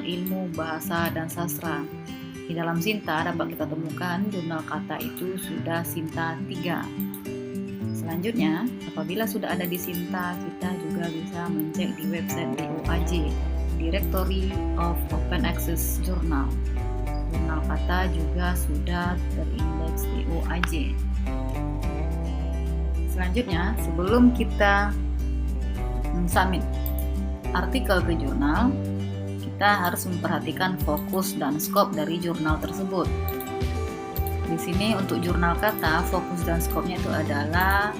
ilmu bahasa dan sastra. Di dalam Sinta dapat kita temukan jurnal kata itu sudah Sinta 3. Selanjutnya, apabila sudah ada di Sinta, kita juga bisa mencek di website DOAJ, Directory of Open Access Journal. Jurnal kata juga sudah terindeks DOAJ. Selanjutnya, sebelum kita submit artikel ke jurnal, kita harus memperhatikan fokus dan skop dari jurnal tersebut. Di sini untuk jurnal kata, fokus dan skopnya itu adalah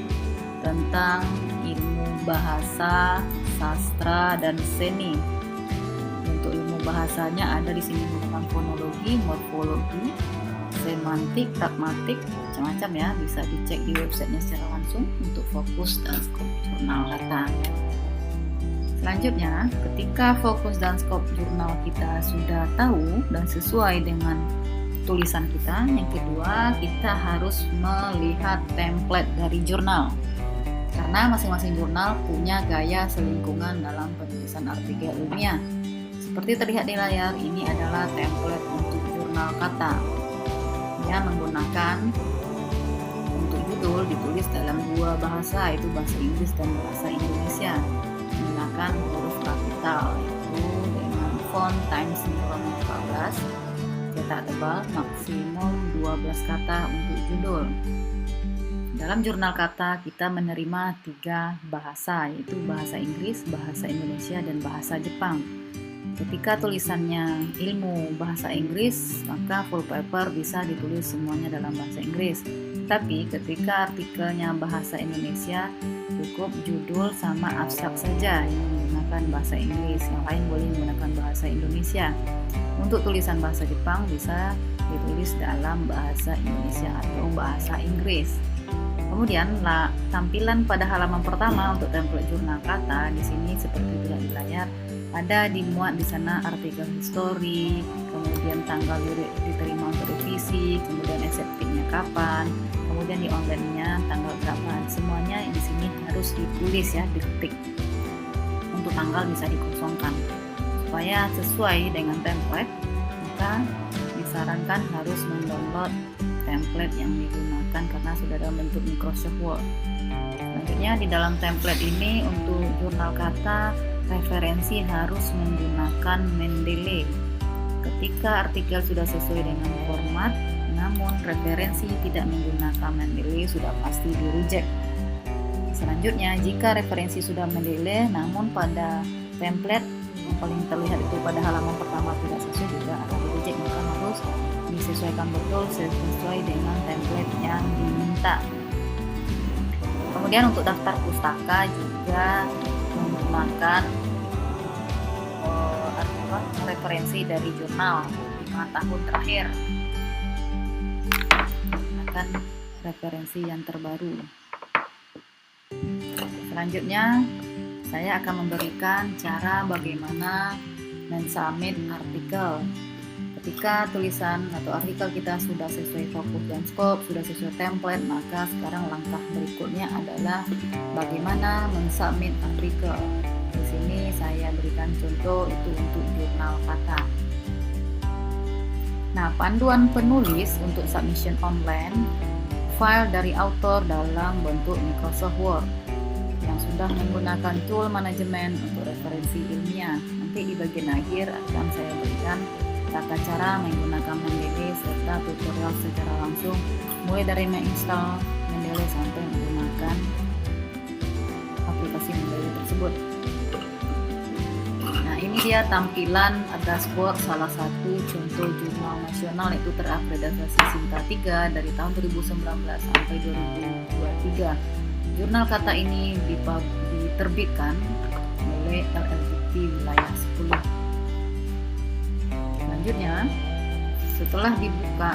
tentang ilmu bahasa, sastra, dan seni. Untuk ilmu bahasanya ada di sini tentang fonologi, morfologi, semantik, pragmatik, macam-macam ya. Bisa dicek di websitenya secara langsung untuk fokus dan skop jurnal kata. Selanjutnya, ketika fokus dan skop jurnal kita sudah tahu dan sesuai dengan tulisan kita, yang kedua kita harus melihat template dari jurnal. Karena masing-masing jurnal punya gaya selingkungan dalam penulisan artikel ilmiah. Seperti terlihat di layar, ini adalah template untuk jurnal kata. Dia menggunakan untuk judul ditulis dalam dua bahasa, yaitu bahasa Inggris dan bahasa Indonesia. Menggunakan huruf kapital, yaitu dengan font Times New Roman 14, cetak tebal, maksimum 12 kata untuk judul. Dalam jurnal kata kita menerima 3 bahasa, yaitu bahasa Inggris, bahasa Indonesia, dan bahasa Jepang. Ketika tulisannya ilmu bahasa Inggris, maka full paper bisa ditulis semuanya dalam bahasa Inggris. Tapi ketika artikelnya bahasa Indonesia, cukup judul sama abstrak saja yang menggunakan bahasa Inggris, yang lain boleh menggunakan bahasa Indonesia. Untuk tulisan bahasa Jepang bisa ditulis dalam bahasa Indonesia atau bahasa Inggris. Kemudian tampilan pada halaman pertama untuk template jurnal kata di sini seperti terlihat di layar, ada dimuat di sana artikel history, kemudian tanggal diterima untuk revisi, kemudian acceptednya kapan, kemudian di online-nya tanggal berapa. Semuanya di sini harus ditulis ya, diketik. Untuk tanggal bisa dikosongkan. Supaya sesuai dengan template, maka disarankan harus mendownload template yang digunakan karena sudah dalam bentuk Microsoft Word. Selanjutnya di dalam template ini untuk jurnal kata referensi harus menggunakan Mendeley. Ketika artikel sudah sesuai dengan format, namun referensi tidak menggunakan Mendeley sudah pasti di reject. Selanjutnya jika referensi sudah Mendeley namun pada template yang paling terlihat itu pada halaman pertama tidak sesuai juga akan di reject, maka harus disesuaikan betul sesuai dengan template yang diminta. Kemudian untuk daftar pustaka juga menggunakan referensi dari jurnal 5 tahun terakhir. Menggunakan referensi yang terbaru. Selanjutnya saya akan memberikan cara bagaimana mensubmit artikel. Ketika tulisan atau artikel kita sudah sesuai fokus dan skop, sudah sesuai template, maka sekarang langkah berikutnya adalah bagaimana mensubmit artikel. Di sini saya berikan contoh itu untuk jurnal kata. Nah, panduan penulis untuk submission online, file dari author dalam bentuk Microsoft Word yang sudah menggunakan tool manajemen untuk referensi ilmiah. Nanti di bagian akhir akan saya berikan tata cara menggunakan Mendeley serta tutorial secara langsung mulai dari menginstal Mendeley sampai menggunakan aplikasi Mendeley tersebut. Nah, ini dia tampilan dashboard salah satu contoh jurnal nasional yaitu terakreditasi Sinta 3 dari tahun 2019 sampai 2023. Jurnal kata ini diterbitkan oleh LLBT wilayah 10. Selanjutnya, setelah dibuka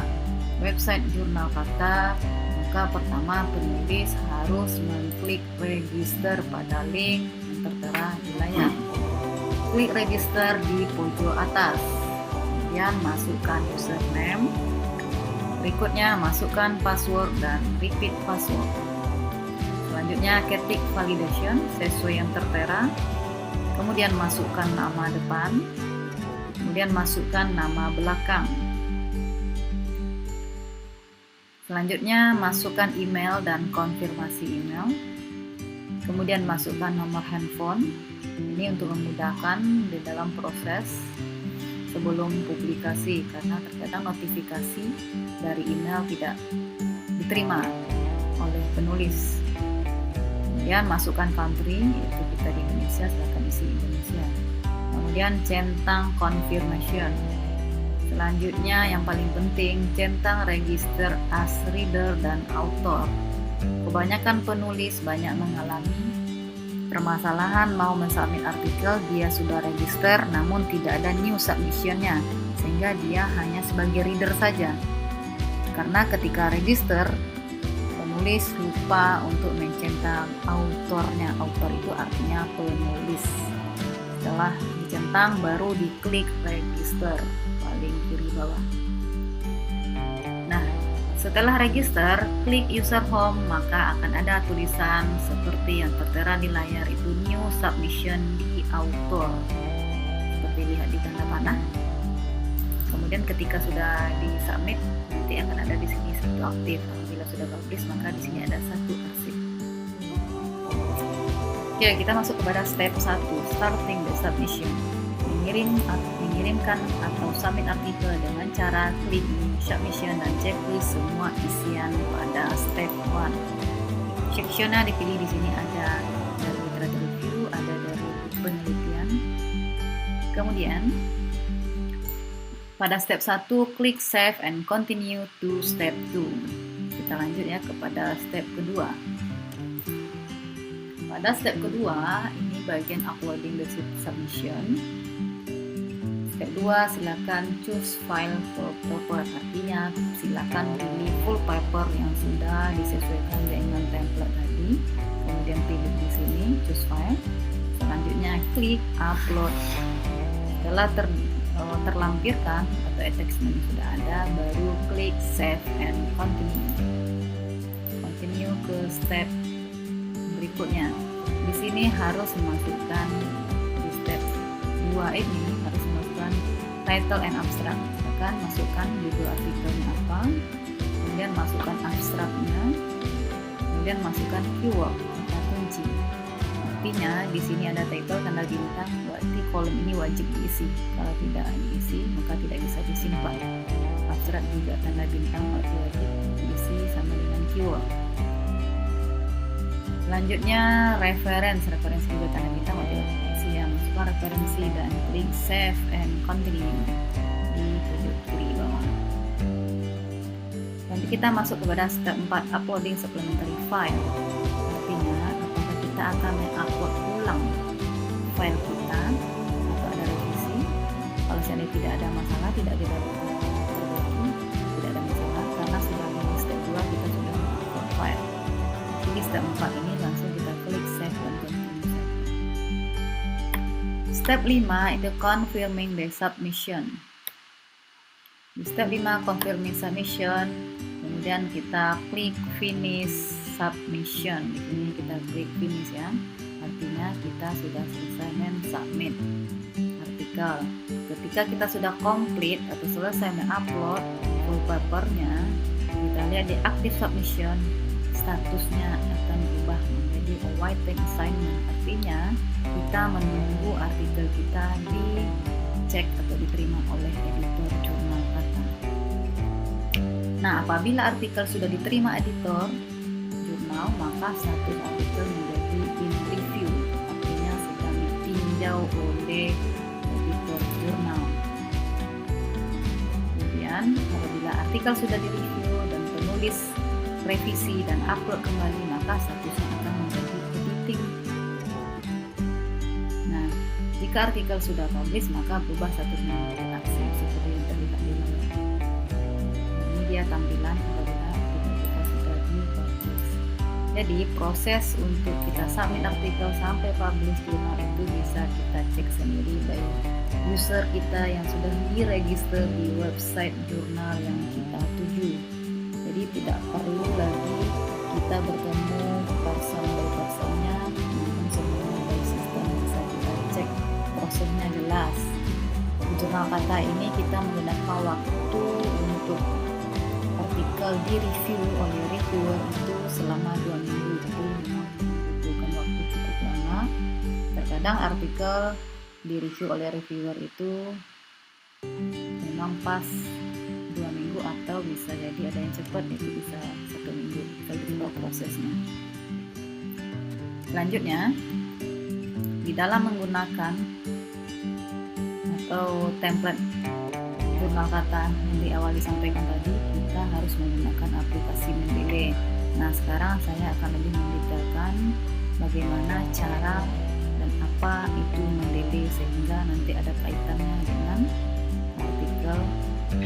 website jurnal kata, maka pertama penulis harus mengklik register pada link yang tertera di layar. Klik register di pojok atas, kemudian masukkan username, berikutnya masukkan password dan repeat password. Selanjutnya ketik validation sesuai yang tertera, kemudian masukkan nama depan, kemudian Kemudian masukkan nama belakang. Selanjutnya masukkan email dan konfirmasi email. Kemudian masukkan nomor handphone. Ini untuk memudahkan di dalam proses sebelum publikasi, karena terkadang notifikasi dari email tidak diterima oleh penulis. Kemudian masukkan country, yaitu kita di Indonesia, silakan isi Indonesia. Kemudian centang confirmation. Selanjutnya yang paling penting, centang register as reader dan author. Kebanyakan penulis banyak mengalami permasalahan mau mensubmit artikel, dia sudah register namun tidak ada new submissionnya, sehingga dia hanya sebagai reader saja. Karena ketika register, penulis lupa untuk mencentang autornya. Autor itu artinya penulis. Setelah dicentang baru diklik register paling kiri bawah. Nah, setelah register, klik user home, maka akan ada tulisan seperti yang tertera di layar itu, new submission di author. Seperti lihat di tanda panah. Kemudian ketika sudah disubmit, nanti akan ada di sini satu aktif. Apabila sudah publish, maka di sini ada satu arsip. Oke, kita masuk kepada step 1, starting the submission. Mengirimkan atau submit artikel dengan cara klik submission dan checklist semua isian pada step 1. Sectionnya dipilih di sini, ada dari literature review, ada dari penelitian. Kemudian pada step 1 klik save and continue to step 2. Kita lanjut ya kepada step kedua. Pada step kedua, ini bagian uploading the submission. Step 2, silakan choose file full paper, artinya silakan pilih full paper yang sudah disesuaikan dengan template tadi. Kemudian pilih di sini choose file. Selanjutnya klik upload. Setelah terlampirkan atau attachment sudah ada, baru klik save and continue. Continue ke step berikutnya. Di sini harus memasukkan di step 2 ini harus memasukkan title and abstract. Silakan masukkan judul artikelnya apa, kemudian masukkan abstraknya, kemudian masukkan keyword kata kunci. Artinya di sini ada title tanda bintang, berarti kolom ini wajib diisi. Kalau tidak diisi maka tidak bisa disimpan. Abstrak juga tanda bintang, berarti wajib diisi sama dengan keyword. Selanjutnya referensi juga tanda bintang, wajib diisi ya. Masukkan referensi dan klik save and continue di pojok kiri bawah. Nanti kita masuk kepada step 4, uploading supplementary file. Artinya apakah kita akan mengupload ulang file kita atau ada revisi. Kalau seandainya tidak ada masalah, tidak ada masalah, karena sudah di step 2 kita sudah mengupload file. Jadi step 4 ini langsung kita klik save dan continue. Step 5 itu confirming the submission. Di step 5 confirming submission, kemudian kita klik finish submission. Di sini kita klik finish ya. Artinya kita sudah selesai men-submit artikel. Ketika kita sudah complete atau selesai men-upload full papernya, kita lihat di active submission, statusnya akan berubah menjadi awaiting assignment. Artinya kita menunggu artikel kita dicek atau diterima oleh editor jurnal kata. Nah, apabila artikel sudah diterima editor jurnal, maka status artikel menjadi in review, artinya sedang ditinjau oleh editor jurnal. Kemudian apabila artikel sudah direview dan penulis revisi dan upload kembali, maka statusnya akan menjadi editing. Nah, jika artikel sudah publish, maka berubah statusnya menjadi arsip seperti yang terlihat di layar. Ini dia tampilan apabila artikel kita sudah di-publish. Jadi proses untuk kita submit artikel sampai publish jurnal itu bisa kita cek sendiri baik user kita yang sudah diregister di website jurnal yang kita tuju. Jadi tidak perlu lagi kita bertemu person by personnya, namun semua dari sistem bisa kita cek prosesnya jelas. Di jurnal kata Setelah ini kita menggunakan waktu untuk artikel di review oleh reviewer itu selama 2 minggu. Jadi membutuhkan waktu cukup lama. Terkadang artikel di review oleh reviewer itu memang pas 2 minggu, atau bisa jadi ada yang cepat, itu bisa 1 minggu, kita prosesnya. Selanjutnya, di dalam menggunakan atau template jurnal kata yang di awal disampaikan tadi, kita harus menggunakan aplikasi Mendeley. Nah, sekarang saya akan lebih mendetailkan bagaimana cara dan apa itu Mendeley, sehingga nanti ada kaitannya dengan artikel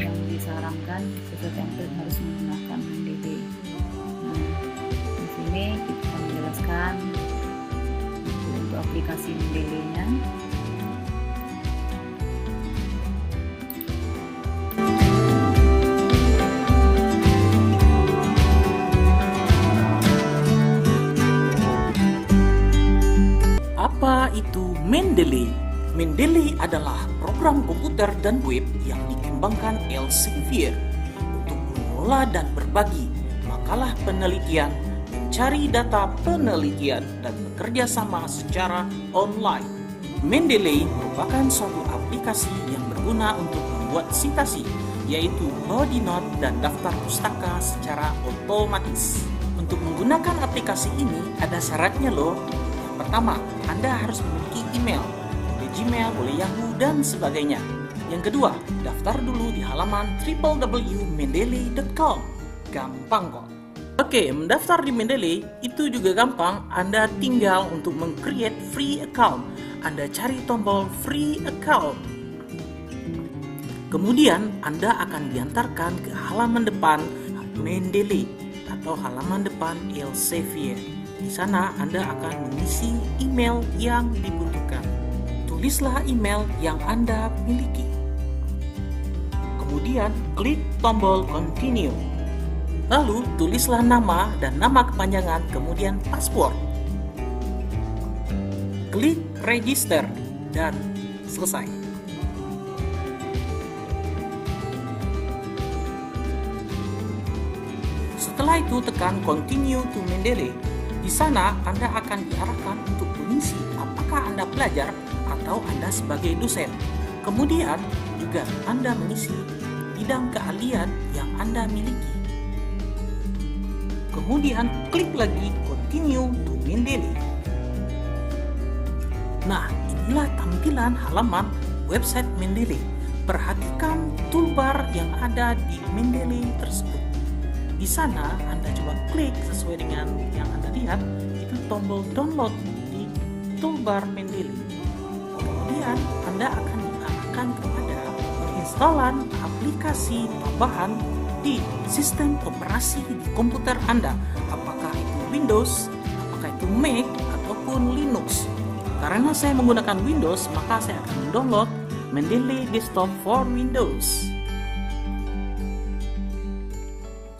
yang disarankan sesuai template harus menggunakan Mendeley. Nah, di sini kita akan menjelaskan untuk aplikasi Mendeley-nya. Apa itu Mendeley? Mendeley adalah program komputer dan web yang dikembangkan Elsevier untuk mengelola dan berbagi makalah penelitian, mencari data penelitian, dan bekerja sama secara online. Mendeley merupakan suatu aplikasi yang berguna untuk membuat sitasi, yaitu body note dan daftar pustaka secara otomatis. Untuk menggunakan aplikasi ini ada syaratnya loh. Pertama, Anda harus memiliki email, boleh Gmail, boleh Yahoo, dan sebagainya. Yang kedua, daftar dulu di halaman www.mendeley.com. Gampang kok. Oke, mendaftar di Mendeley itu juga gampang. Anda tinggal untuk meng-create free account. Anda cari tombol free account. Kemudian, Anda akan diantarkan ke halaman depan Mendeley atau halaman depan Elsevier. Di sana Anda akan mengisi email yang dibutuhkan. Tulislah email yang Anda miliki. Kemudian klik tombol continue. Lalu tulislah nama dan nama kepanjangan, kemudian password. Klik register dan selesai. Setelah itu tekan continue to Mendeley. Di sana Anda akan diarahkan untuk mengisi apakah Anda pelajar atau Anda sebagai dosen. Kemudian juga Anda mengisi bidang keahlian yang Anda miliki. Kemudian klik lagi continue to Mendeley. Nah, inilah tampilan halaman website Mendeley. Perhatikan toolbar yang ada di Mendeley tersebut. Di sana Anda coba klik sesuai dengan yang Anda lihat, itu tombol download di toolbar Mendeley. Kemudian Anda akan diarahkan kepada penginstalan aplikasi tambahan di sistem operasi di komputer Anda, apakah itu Windows, apakah itu Mac, ataupun Linux. Karena saya menggunakan Windows, maka saya akan mendownload Mendeley Desktop for Windows.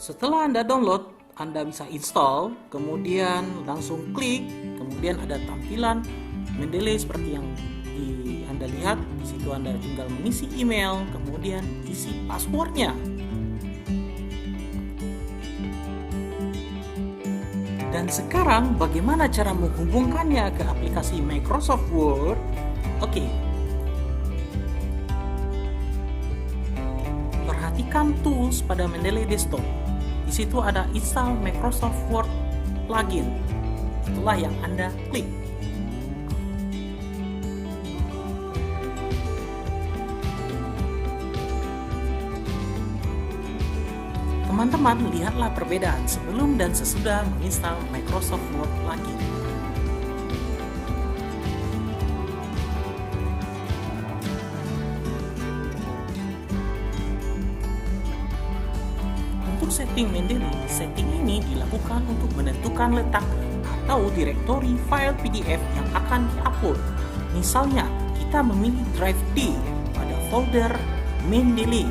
Setelah Anda download, Anda bisa install, kemudian langsung klik, kemudian ada tampilan Mendeley seperti yang Anda lihat. Di situ Anda tinggal mengisi email, kemudian isi passwordnya. Dan sekarang bagaimana cara menghubungkannya ke aplikasi Microsoft Word? Oke. Perhatikan tools pada Mendeley Desktop. Di situ ada install Microsoft Word plugin. Itulah yang Anda klik. Teman-teman, lihatlah perbedaan sebelum dan sesudah menginstal Microsoft Word plugin. Untuk setting Mendeley, setting ini dilakukan untuk menentukan letak atau direktori file PDF yang akan diupload. Misalnya, kita memilih drive D pada folder Mendeley.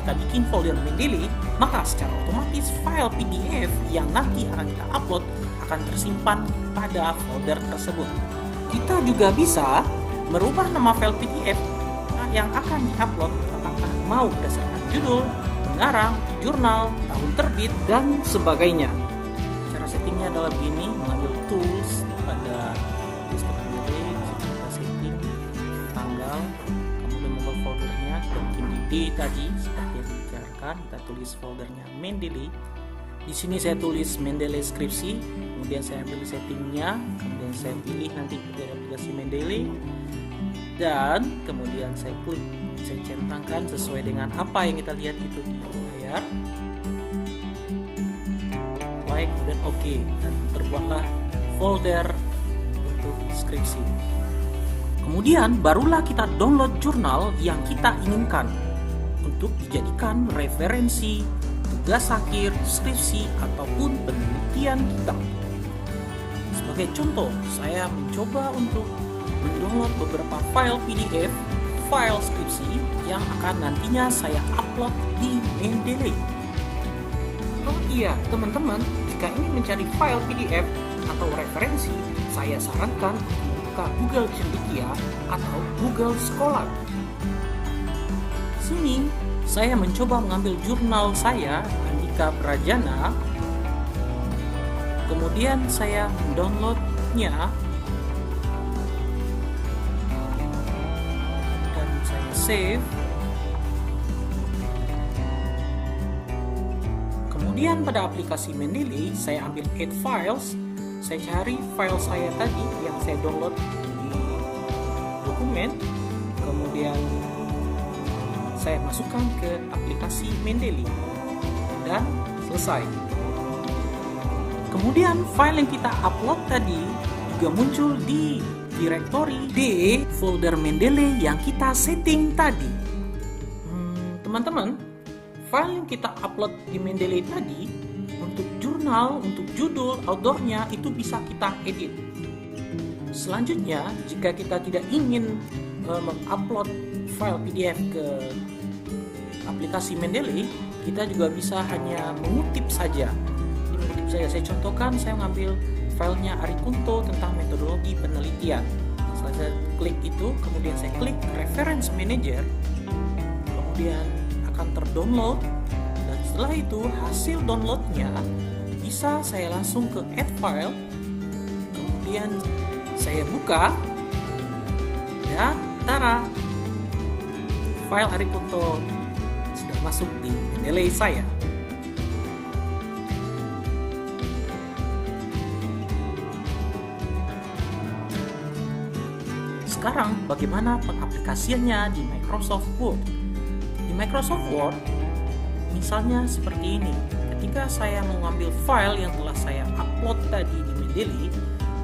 Kita bikin folder Mendeley, maka secara otomatis file PDF yang nanti akan kita upload akan tersimpan pada folder tersebut. Kita juga bisa merubah nama file PDF yang akan diupload apakah mau berdasarkan judul, pengarang, jurnal, tahun terbit, dan sebagainya. Cara settingnya adalah begini, mengambil tools pada desktop Mendeley, kita setting tanggal, kemudian membuat foldernya, kita bikin di D tadi seperti yang dibicarakan, kita tulis foldernya Mendeley. Di sini saya tulis Mendeley skripsi, kemudian saya ambil settingnya, kemudian saya pilih nanti dari aplikasi Mendeley, dan kemudian saya klik, saya centangkan sesuai dengan apa yang kita lihat itu di layar. Like dan OK, dan terbuatlah folder untuk skripsi. Kemudian barulah kita download jurnal yang kita inginkan untuk dijadikan referensi tugas akhir, skripsi, ataupun penelitian kita. Sebagai contoh, saya mencoba untuk mendownload beberapa file PDF, file skripsi yang akan nantinya saya upload di Mendeley. Oh iya, teman-teman, jika ingin mencari file PDF atau referensi, saya sarankan membuka Google Cendekia atau Google Scholar. Sini, saya mencoba mengambil jurnal saya, Andika Prajana, kemudian saya mendownloadnya, dan saya save. Kemudian pada aplikasi Mendeley, saya ambil Add Files, saya cari file saya tadi yang saya download di dokumen, kemudian saya masukkan ke aplikasi Mendeley, dan selesai. Kemudian file yang kita upload tadi juga muncul di direktori D folder Mendeley yang kita setting tadi. Teman-teman, file yang kita upload di Mendeley tadi untuk jurnal, untuk judul, outdoornya itu bisa kita edit. Selanjutnya, jika kita tidak ingin mengupload file PDF ke aplikasi Mendeley, kita juga bisa hanya mengutip saja. Saya contohkan, saya mengambil filenya Arikunto tentang metodologi penelitian. Setelah saya klik itu, kemudian saya klik Reference Manager, kemudian akan terdownload, dan setelah itu hasil downloadnya bisa saya langsung ke Add File, kemudian saya buka, dan tara, file Arikunto sudah masuk di Mendeley saya. Sekarang bagaimana pengaplikasiannya di Microsoft Word? Di Microsoft Word, misalnya seperti ini. Ketika saya mengambil file yang telah saya upload tadi di Mendeley,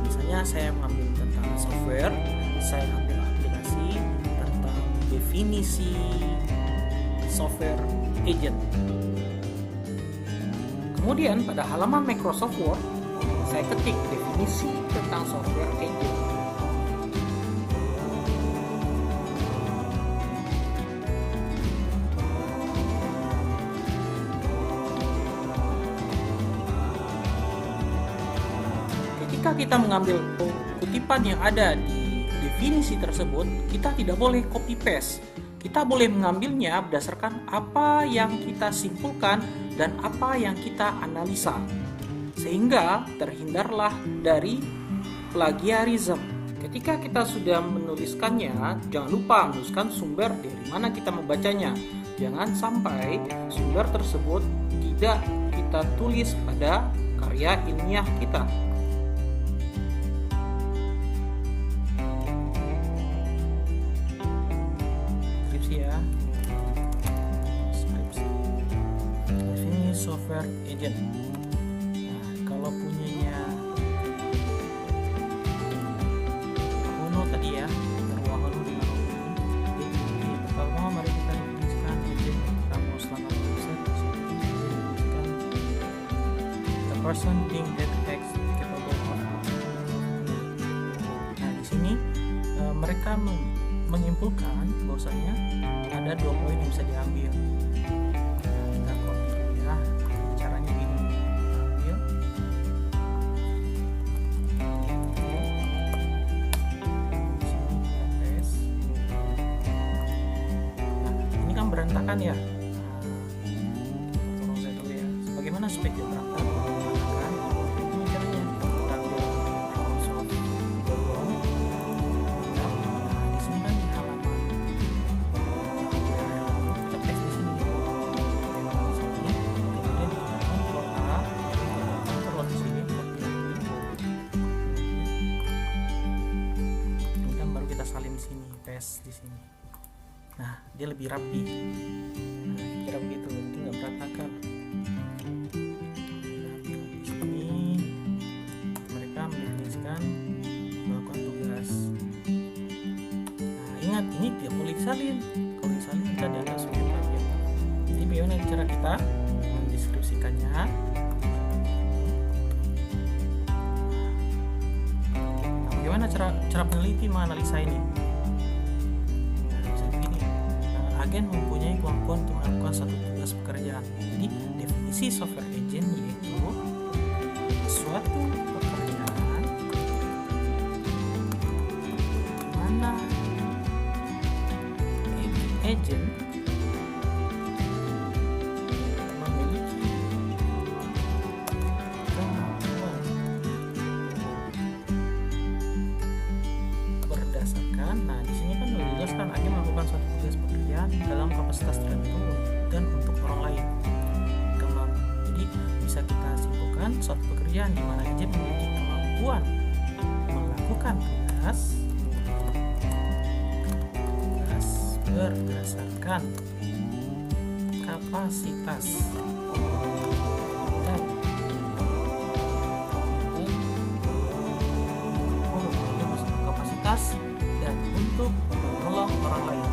misalnya saya mengambil tentang software, saya ambil aplikasi tentang definisi software agent. Kemudian pada halaman Microsoft Word, saya ketik definisi tentang software agent. Ketika kita mengambil kutipan yang ada di definisi tersebut, kita tidak boleh copy paste. Kita boleh mengambilnya berdasarkan apa yang kita simpulkan dan apa yang kita analisa, sehingga terhindarlah dari plagiarisme. Ketika kita sudah menuliskannya, jangan lupa menuliskan sumber dari mana kita membacanya. Jangan sampai sumber tersebut tidak kita tulis pada karya ilmiah kita. Software agent. Nah, kalau punyanya Uno tadi ya, Terwahono dengan Uno. Pertama, mari kita definisikan agent kamu selama proses definisikan the person being that acts capable of. Nah, di sini mereka menyimpulkan bahwasanya ada 2 poin yang bisa diambil. berantakan ya. Tolong saya dulu ya. Bagaimana supaya tidak berantakan? Ini caranya. Kita ambil Microsoft Word. Nah, di sini kan di halaman. Kita paste di sini. Kemudian kita Ctrl A, Ctrl di sini. Kemudian baru kita salin di sini, paste di sini. Nah, dia lebih rapi. Nah, kira begitu, itu nggak berantakan. Di sini mereka mendefinisikan melakukan tugas. Nah, ingat ini tidak boleh disalin. Kalau disalin kita dianggap sebagai plagiat. Jadi bagaimana cara kita mendeskripsikannya? Nah, bagaimana cara peneliti menganalisa ini? Agen mempunyai kemampuan untuk melakukan satu tugas pekerjaan. Jadi definisi software agent yaitu suatu pekerjaan mana agent memiliki kemampuan berdasarkan. Nah, di sini kan dijelaskan agen melakukan suatu tugas pekerjaan dalam kapasitas tertentu dan untuk orang lain. Jadi bisa kita simpulkan suatu pekerjaan di mana agen memiliki kemampuan melakukan tugas berdasarkan kapasitas dan untuk menolong orang lain.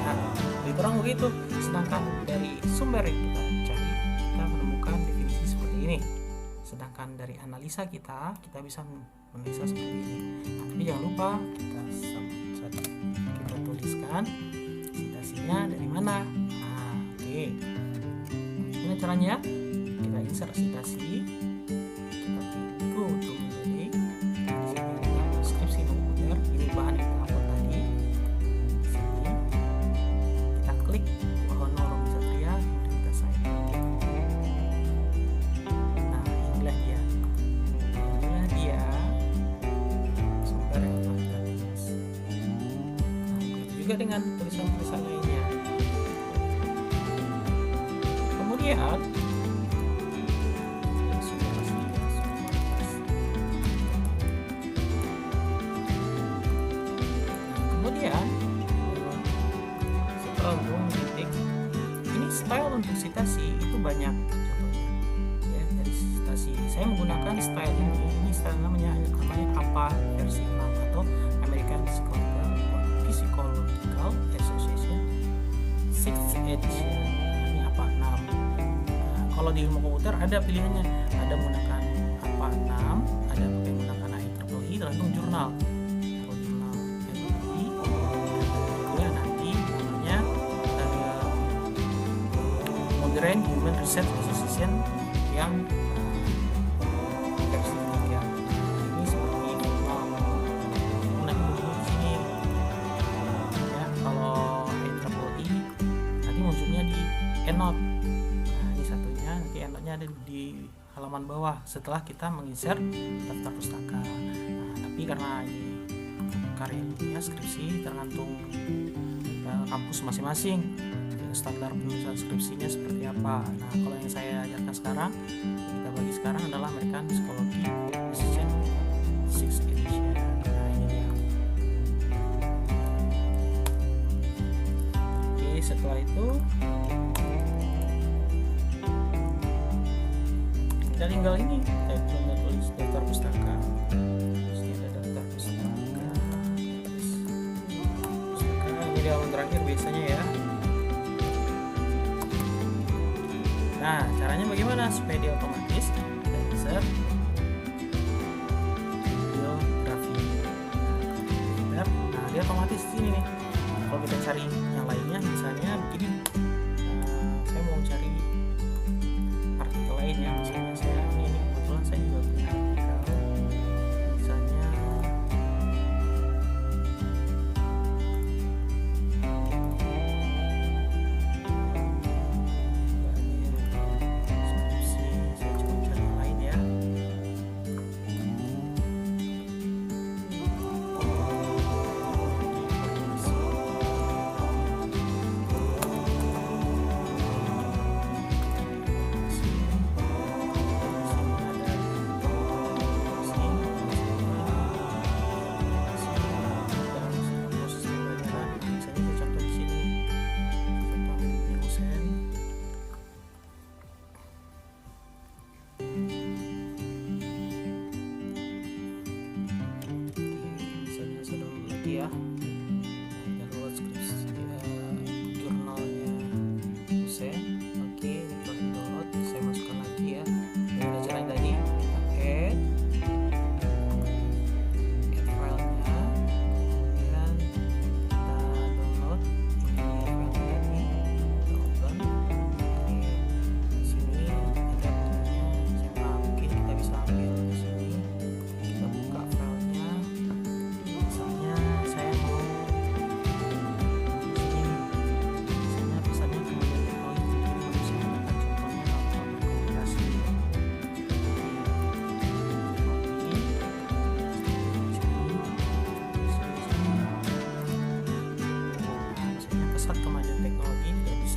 Nah, lebih kurang begitu. Sedangkan dari sumber yang kita cari, kita menemukan definisi seperti ini. Sedangkan dari analisa kita bisa menganalisa seperti ini. Nah, tapi jangan lupa kita tuliskan citasinya dari mana. Nah, oke. Gimana caranya? Kita insert citasi. Untuk menjadi deskripsi komputer. Ini bahan yang kita upload tadi. Di sini kita klik Wahono Romi Satria, kemudian kita sign. Nah, inilah dia sumber yang telah kita tulis. Nah, begitu juga dengan tulisan-tulisan lainnya. Kemudian setelah titik ini style untuk citasi itu banyak contohnya ya. Dari citasi saya menggunakan style ini style namanya APA versi 6 atau American Psychological Association 6th edition. Ini APA 6. Nah, kalau di ilmu komputer ada pilihannya, ada menggunakan APA 6, ada menggunakan IEEE tergantung jurnal. Modern Human Research Association yang versi 3. Ini seperti nanti di sini ya. Kalau IEEE nanti munculnya di EndNote. Nah, ini satunya nanti EndNote-nya ada di halaman bawah setelah kita menginsert daftar pustaka. Nah, tapi karena ini karya ilmiah skripsi tergantung kampus masing-masing standar penulisan skripsinya seperti apa. Nah, kalau yang saya ajarkan sekarang, kita bagi sekarang adalah American Psychology Association 6th edition. Nah, ini dia. Oke, setelah itu kita tinggal ini, kita tulis daftar pustaka. Ini ada daftar pustaka. Ini di halaman terakhir biasanya ya. Nah, caranya bagaimana supaya dia otomatis? Kita insert biografi. Nah, dia otomatis di sini nih. Kalau kita cari yang lainnya, misalnya begini, saya mau cari artikel lain ya. Misalnya saya ini kebetulan saya juga punya artikel. Misalnya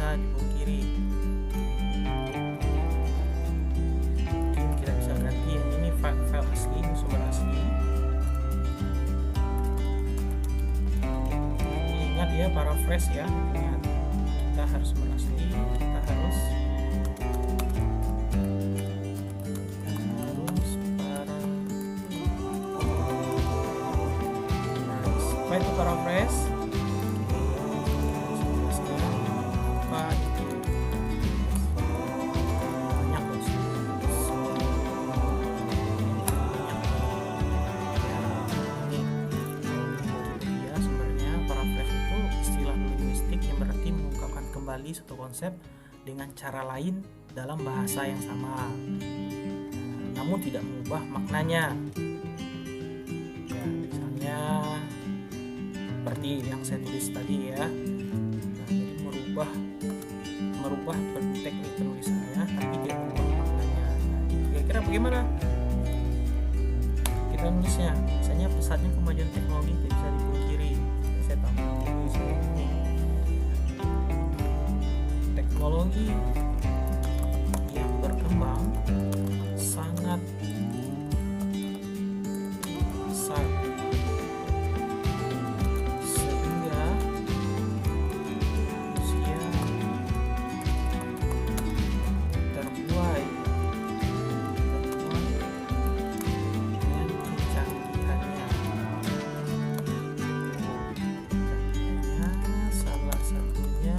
bisa dipungkiri. Mungkin kita bisa ganti yang ini file asli, ini sumber asli. Ingat ya, paraphrase ya, ingat kita harus berasli, kita harus apa itu paraphrase? Apa itu? Banyak loh sih. Ya, sebenarnya paraphrase itu istilah linguistik yang berarti mengungkapkan kembali suatu konsep dengan cara lain dalam bahasa yang sama, namun tidak mengubah maknanya. Ya, misalnya seperti yang saya tulis tadi ya. Nah, jadi merubah teknik penulis saya, tapi tidak mengubah maknanya. Nah, kira-kira bagaimana kita nulisnya? Misalnya pesatnya kemajuan teknologi tidak bisa dipungkiri. Saya tambah ini. Teknologi yang berkembang sangat pesat, sehingga manusia terbuai dengan kecanggihannya. Salah satunya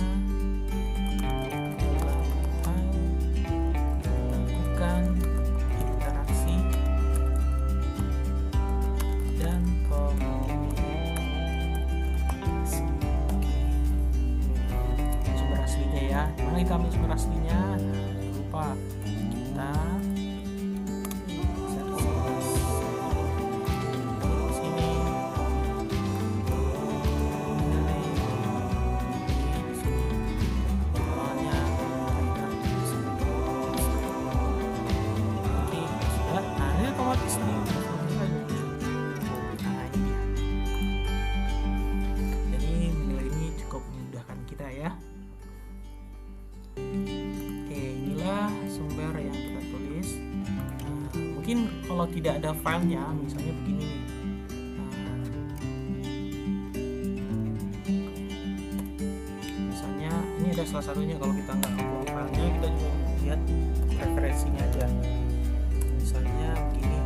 dalam hal melakukan interaksi dan komunikasi. Sumber aslinya ya, mana kita ambil sumber aslinya? Nah, jangan lupa kita sini di sini awalnya oke, sudah. Nah, ini otomatis nih. Nah, ini dia. Jadi nilai ini cukup memudahkan kita ya. Oke, inilah sumber yang kita tulis. Mungkin kalau tidak ada filenya, misalnya begini nih. Misalnya ini ada salah satunya, kalau kita nggak upload filenya, kita juga lihat referensinya aja. Misalnya begini.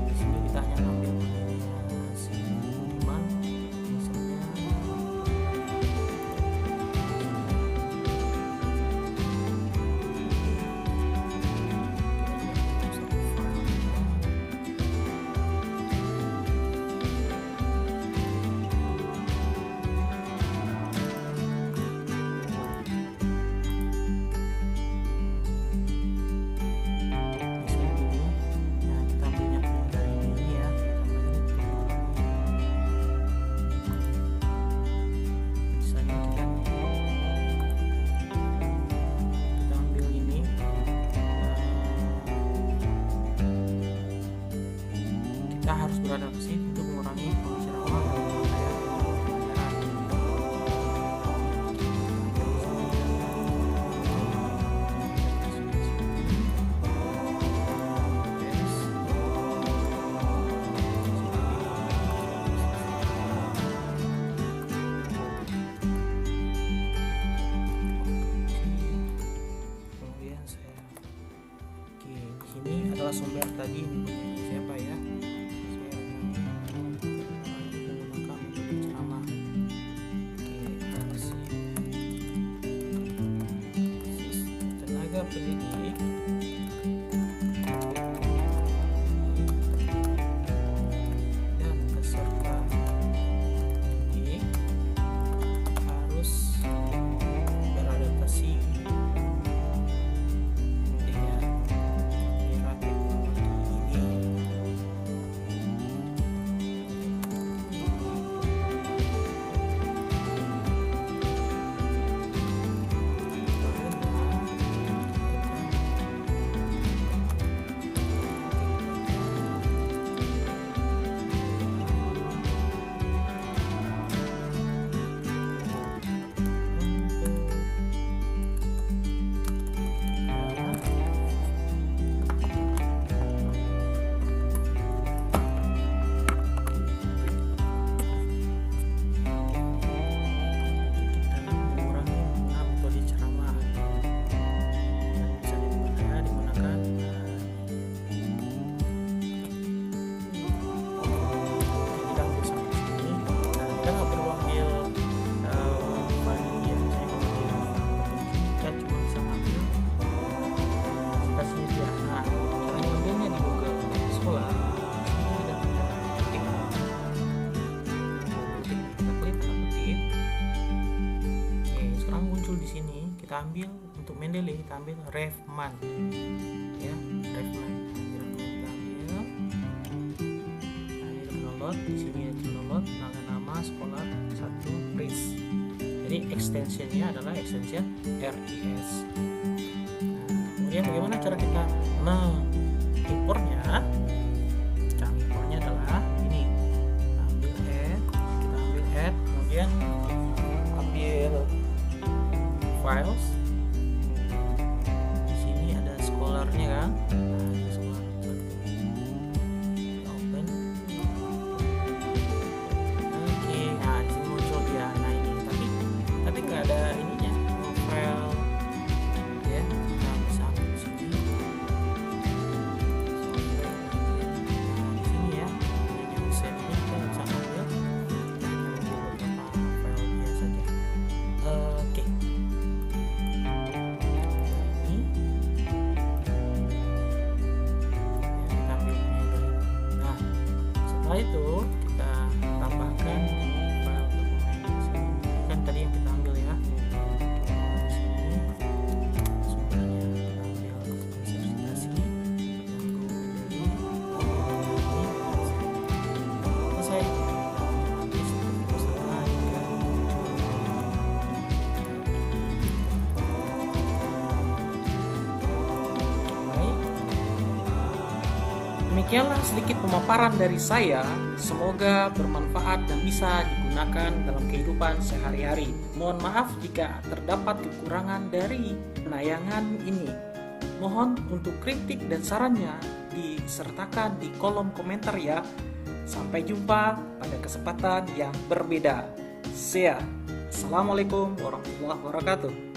Di sini kita hanya ambil si Budiman, misalnya. Satu file. Kita harus beradaptasi untuk mengurangi polusi rawa dan pemakaian pelajaran. Kemudian saya, oke, di sini adalah sumber tadi siapa ya? Pendidik dan peserta didik harus beradaptasi dengan era teknologi ini. kita ambil untuk Mendeley, kita ambil refman ya, refman kita ambil. Nah, ini download, di sini download nama sekolah 1 RIS. Jadi extensionnya adalah extension RIS. Nah, kemudian bagaimana cara kita mengimportnya? Cara importnya adalah ini, kita ambil add, kemudian ambil files. Di sini ada scholarnya kan. Nah, ini scholar. Open. Oke, nah di sini muncul dia. Nah ini tapi nggak ada ininya, file ya. Kita bisa ambil di sini. Di sini ya. Ini yang set ini kita bisa ambil. File dia saja. Oke. Setelah itu kita tambahkan file dokumen di sini. Kan tadi yang kita ambil ya. Di sini sumbernya kita ambil sertifikasi yang selesai. Demikianlah sedikit pemaparan dari saya, semoga bermanfaat dan bisa digunakan dalam kehidupan sehari-hari. Mohon maaf jika terdapat kekurangan dari penayangan ini. Mohon untuk kritik dan sarannya disertakan di kolom komentar ya. Sampai jumpa pada kesempatan yang berbeda. Assalamualaikum warahmatullahi wabarakatuh.